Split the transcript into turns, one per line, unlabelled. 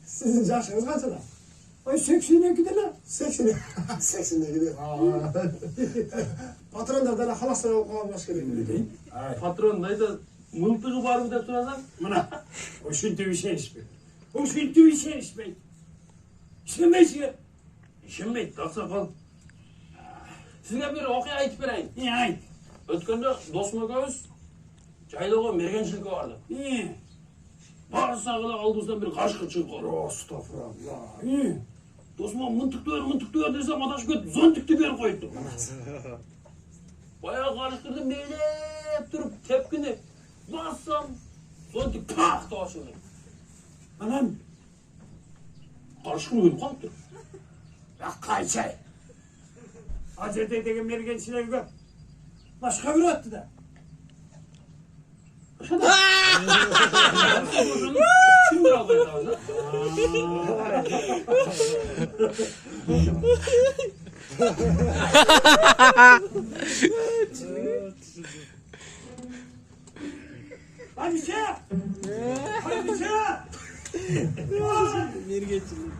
Sizin yaşınız kaçta?
Ay 82'de lan.
82'de. Patronlardan halasına okumamış gibi.
Patron da mıltığı var mı da durasan?
Buna. O şimdi bir şey içme. O şimdi bir şey içme. İçme içme.
İşinmeyin, aksakal. Sizge bir okuya aytip bereyim.
Niye ait?
Ötkende dosum ökөбүз жайлоого мергенчиликке бардык.
Niye?
Барсак эле алдыбыздан бир кашкы чыгып калды.
Estağfurullah.
Niye?
Досума мынтыкты бер десем адашып кетип зонтикти берип коюпту. Баягы карыштырды мейлеп туруп тепкини бассам зонтик пах деп ачылды.
Anam.
Карышкын көнүп калыптыр.
Ya kaçay. Hazretleri mergençiler gör. Başka bir attı da.
Kim bir aldı ya?
Hadi şey. Hadi şey.
Mergençilik.